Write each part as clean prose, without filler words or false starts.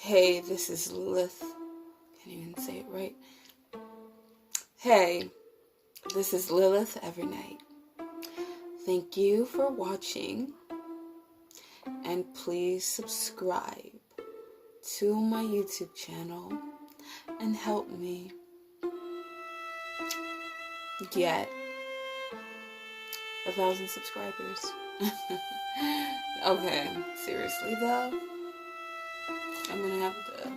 Hey, this is Lilith. Can't even say it right. Hey, this is Lilith every night. Thank you for watching, and please subscribe to my YouTube channel and help me get 1,000 subscribers. Okay, seriously though, I'm gonna have to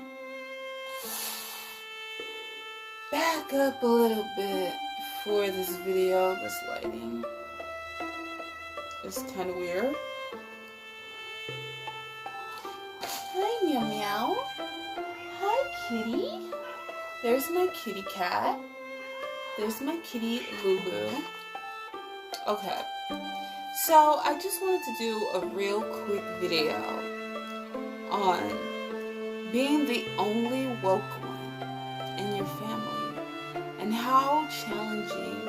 back up a little bit for this video. This lighting is kind of weird. Hi, meow meow. Hi, kitty. There's my kitty cat. There's my kitty Boo Boo. Okay, so I just wanted to do a real quick video on being the only woke one in your family and how challenging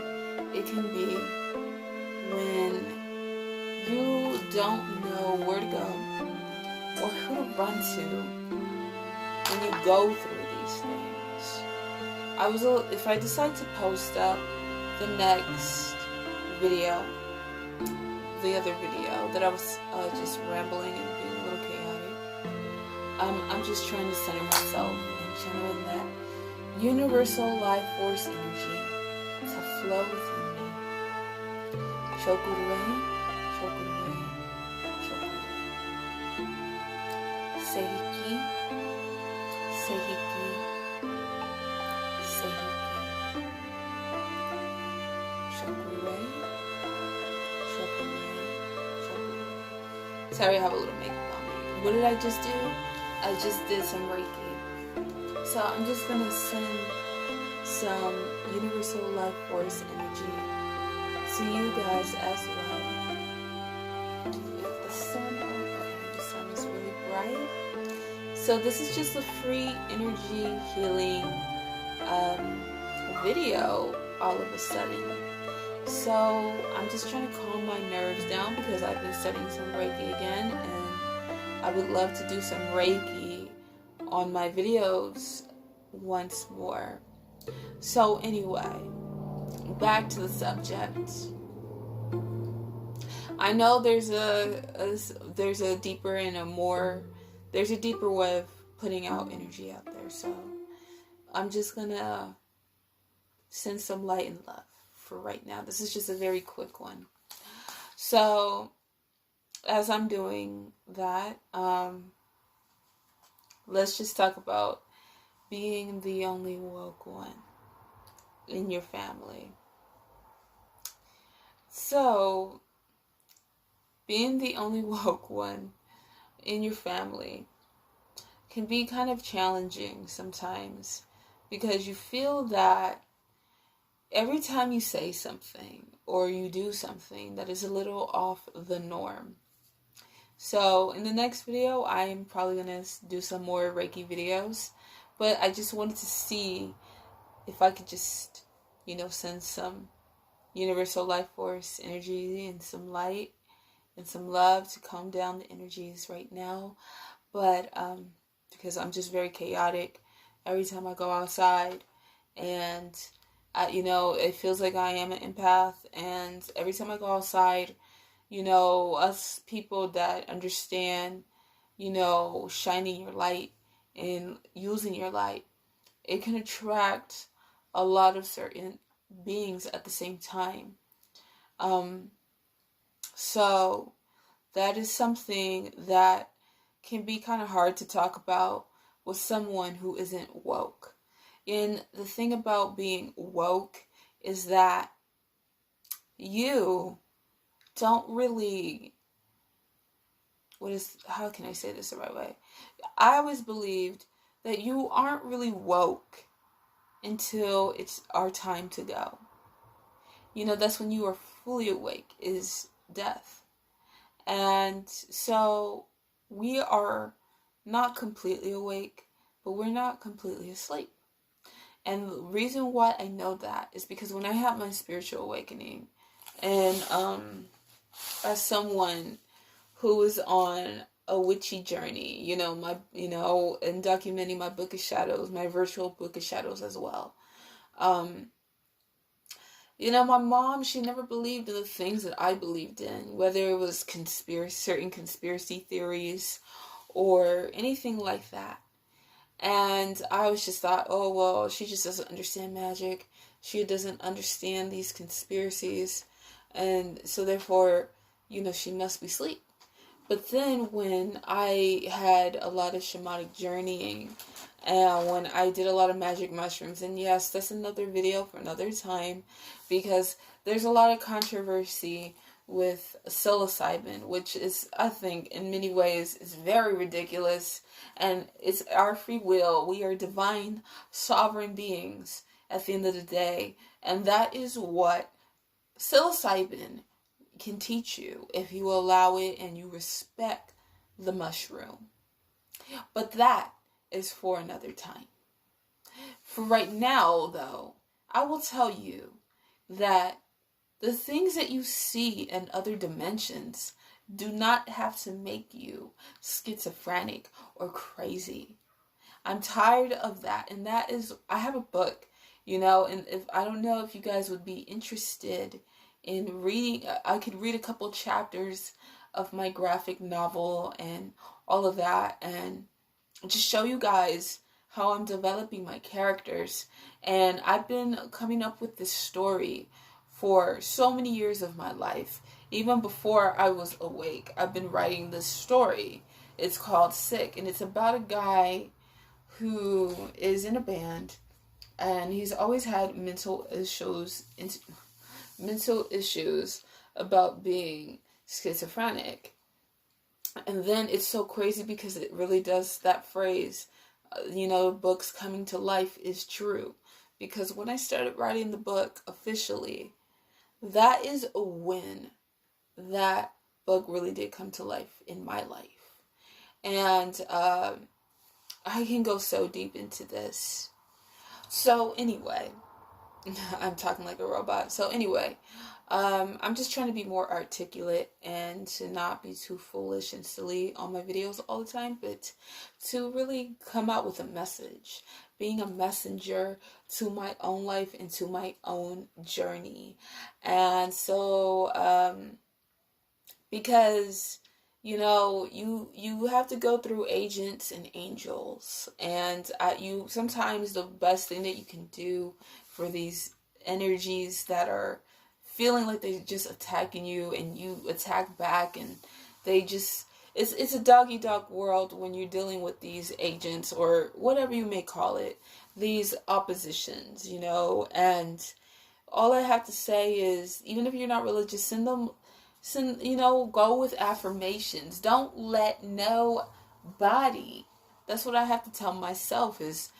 it can be when you don't know where to go or who to run to when you go through these things. If I decide to post up the next video, the other video that I was just rambling and being a little chaotic, I'm just trying to center myself and channeling that universal life force energy to flow within me. Chokurei, chokurei, chokurei. Seihiki, seihiki, seihiki. Chokurei, chokurei, chokurei. Sorry, I have a little makeup on me. What did I just do? I just did some Reiki. So I'm just going to send some universal life force energy to you guys as well. If the sun is really bright. So this is just a free energy healing video all of a sudden. So I'm just trying to calm my nerves down because I've been studying some Reiki again, and I would love to do some Reiki on my videos once more. So anyway, back to the subject. I know there's a deeper way of putting out energy out there. So I'm just gonna send some light and love for right now. This is just a very quick one. So as I'm doing that, let's just talk about being the only woke one in your family. So, being the only woke one in your family can be kind of challenging sometimes because you feel that every time you say something or you do something that is a little off the norm. So in the next video, I am probably going to do some more Reiki videos, but I just wanted to see if I could just, send some universal life force energy and some light and some love to calm down the energies right now. But because I'm just very chaotic every time I go outside, and it feels like I am an empath, and every time I go outside, us people that understand, shining your light and using your light, it can attract a lot of certain beings at the same time. So that is something that can be kind of hard to talk about with someone who isn't woke. And the thing about being woke is that you don't really, how can I say this the right way? I always believed that you aren't really woke until it's our time to go. That's when you are fully awake, is death. And so we are not completely awake, but we're not completely asleep. And the reason why I know that is because when I had my spiritual awakening, and as someone who was on a witchy journey, and documenting my book of shadows, my virtual book of shadows as well. My mom, she never believed in the things that I believed in, whether it was certain conspiracy theories or anything like that. And I was just thought, oh, well, she just doesn't understand magic. She doesn't understand these conspiracies. And so therefore, she must be asleep. But then when I had a lot of shamanic journeying and when I did a lot of magic mushrooms, and yes, that's another video for another time, because there's a lot of controversy with psilocybin, which is, I think, in many ways, is very ridiculous, and it's our free will. We are divine, sovereign beings at the end of the day, and that is what psilocybin can teach you if you allow it and you respect the mushroom. But that is for another time. For right now, though, I will tell you that the things that you see in other dimensions do not have to make you schizophrenic or crazy. I'm tired of that. And that is, I have a book, and if I don't know if you guys would be interested in reading, I could read a couple chapters of my graphic novel and all of that, and just show you guys how I'm developing my characters. And I've been coming up with this story for so many years of my life. Even before I was awake, I've been writing this story. It's called Sick, and it's about a guy who is in a band, and he's always had mental issues about being schizophrenic. And then it's so crazy because it really does, that phrase, books coming to life is true. Because when I started writing the book officially, that is when that book really did come to life in my life. And I can go so deep into this. So anyway, I'm talking like a robot. So anyway, I'm just trying to be more articulate and to not be too foolish and silly on my videos all the time, but to really come out with a message, being a messenger to my own life and to my own journey. And so, because you have to go through agents and angels, and you sometimes the best thing that you can do for these energies that are feeling like they're just attacking you and you attack back, and they just it's a doggy dog world when you're dealing with these agents or whatever you may call it, these oppositions, and all I have to say is, even if you're not religious, go with affirmations. Don't let nobody, that's what I have to tell myself is,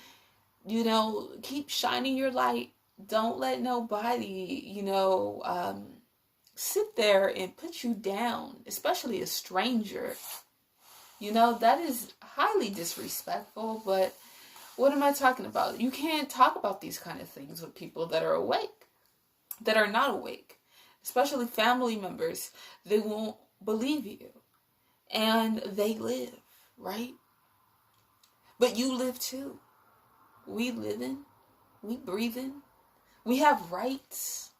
keep shining your light. Don't let nobody, sit there and put you down, especially a stranger. That is highly disrespectful, but what am I talking about? You can't talk about these kind of things with people that are awake, that are not awake. Especially family members, they won't believe you. And they live, right? But you live too. We living, we breathing. We have rights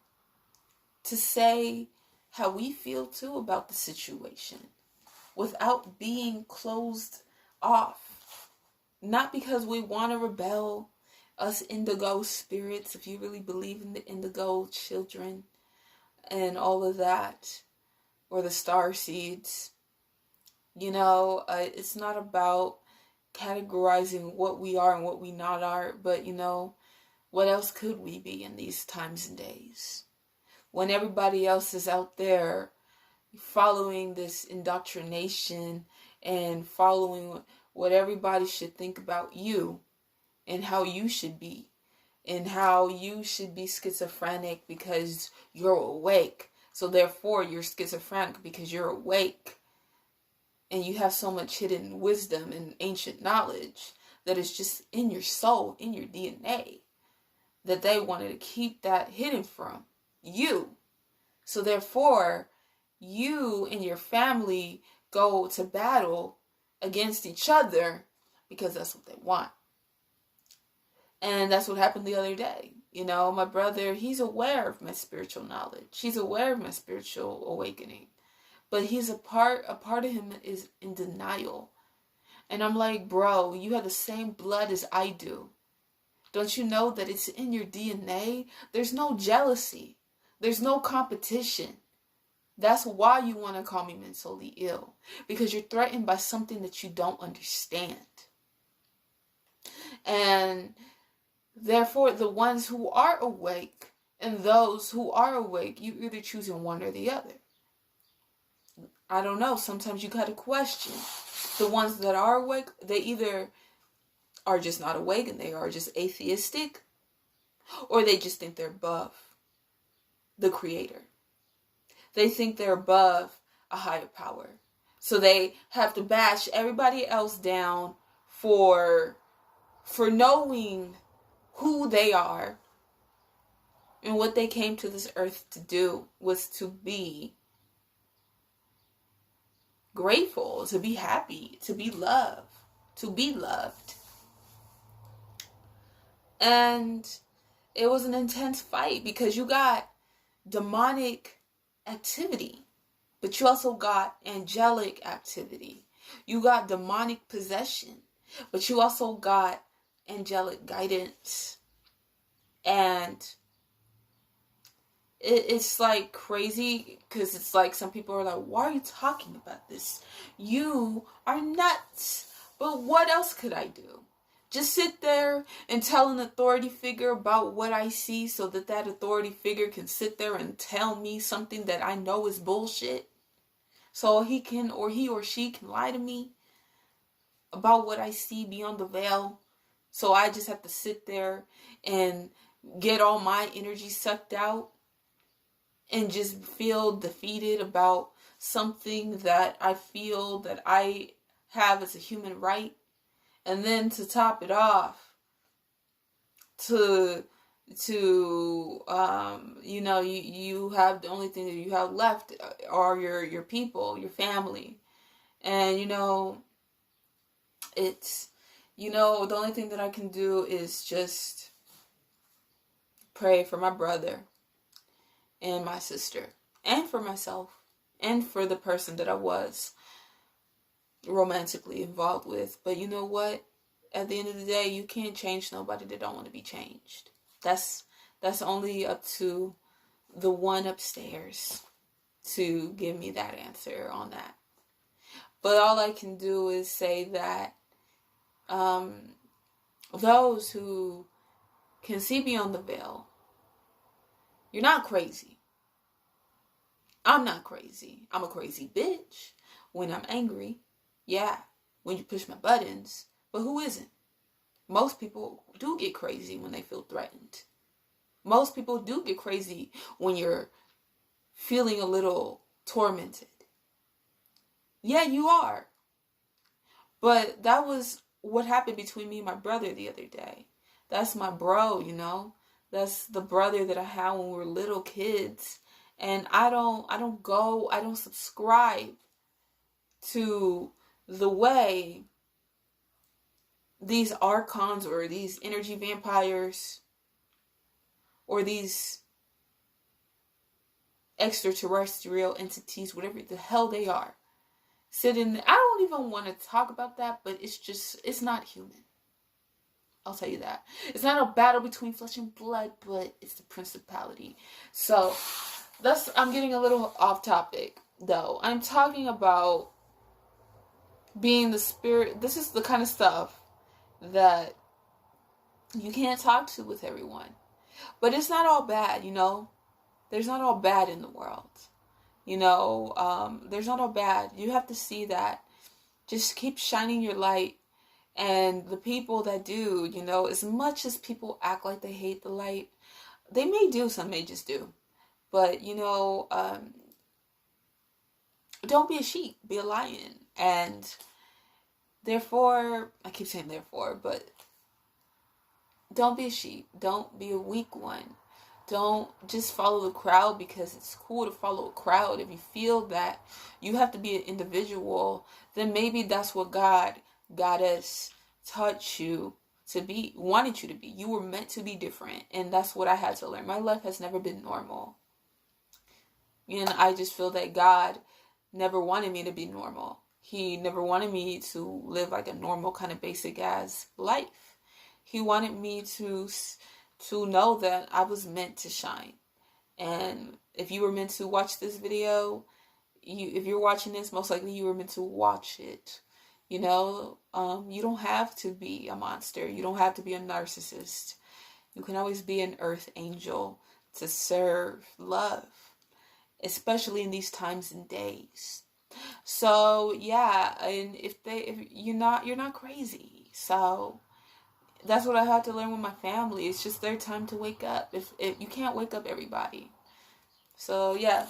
to say how we feel too about the situation without being closed off. Not because we want to rebel, us indigo spirits, if you really believe in the indigo children and all of that, or the starseeds. It's not about categorizing what we are and what we not are, but what else could we be in these times and days when everybody else is out there following this indoctrination and following what everybody should think about you and how you should be, and how you should be schizophrenic because you're awake. So therefore you're schizophrenic because you're awake. And you have so much hidden wisdom and ancient knowledge that is just in your soul, in your DNA, that they wanted to keep that hidden from you. So therefore, you and your family go to battle against each other because that's what they want. And that's what happened the other day. You know, my brother, he's aware of my spiritual knowledge. He's aware of my spiritual awakening. But a part of him is in denial. And I'm like, bro, you have the same blood as I do. Don't you know that it's in your DNA? There's no jealousy. There's no competition. That's why you want to call me mentally ill. Because you're threatened by something that you don't understand. And therefore, the ones who are awake and those who are awake, you either choose one or the other. I don't know. Sometimes you gotta question. The ones that are awake, they either are just not awake and they are just atheistic, or they just think they're above the creator. They think they're above a higher power. So they have to bash everybody else down for knowing who they are and what they came to this earth to do was to be grateful, to be happy, to be loved, to be loved. And it was an intense fight because you got demonic activity, but you also got angelic activity. You got demonic possession, but you also got angelic guidance. And it's like crazy because it's like some people are like, why are you talking about this? You are nuts. But what else could I do? Just sit there and tell an authority figure about what I see so that authority figure can sit there and tell me something that I know is bullshit? So he or she can lie to me about what I see beyond the veil. So I just have to sit there and get all my energy sucked out and just feel defeated about something that I feel that I have as a human right. And then to top it off, you have the only thing that you have left are your people, your family. And, the only thing that I can do is just pray for my brother and my sister and for myself and for the person that I was romantically involved with. But you know what? At the end of the day, you can't change nobody that don't want to be changed. That's only up to the one upstairs to give me that answer on that. But all I can do is say that those who can see beyond the veil, you're not crazy. I'm not crazy. I'm a crazy bitch when I'm angry. Yeah, when you push my buttons. But who isn't? Most people do get crazy when they feel threatened. Most people do get crazy when you're feeling a little tormented. Yeah, you are. But that was what happened between me and my brother the other day. That's my bro, That's the brother that I had when we were little kids. And I don't subscribe to the way these archons or these energy vampires or these extraterrestrial entities, whatever the hell they are, sitting there. I don't even want to talk about that, but it's not human. I'll tell you that. It's not a battle between flesh and blood, but it's the principality. So I'm getting a little off topic, though. I'm talking about being the spirit. This is the kind of stuff that you can't talk to with everyone. But it's not all bad, There's not all bad in the world. There's not all bad. You have to see that. Just keep shining your light. And the people that do, as much as people act like they hate the light, they may do, some may just do. But, don't be a sheep, be a lion. And therefore, I keep saying therefore, but don't be a sheep. Don't be a weak one. Don't just follow the crowd because it's cool to follow a crowd. If you feel that you have to be an individual, then maybe that's what God has taught you to be, wanted you to be. You were meant to be different. And that's what I had to learn. My life has never been normal. And I just feel that God never wanted me to be normal. He never wanted me to live like a normal kind of basic ass life. He wanted me to know that I was meant to shine. And if you were meant to watch this video, if you're watching this, most likely you were meant to watch it. You know, you don't have to be a monster. You don't have to be a narcissist. You can always be an earth angel to serve love, especially in these times and days. So yeah, and if you're not crazy. So that's what I had to learn with my family. It's just their time to wake up. If you can't wake up everybody. So yeah,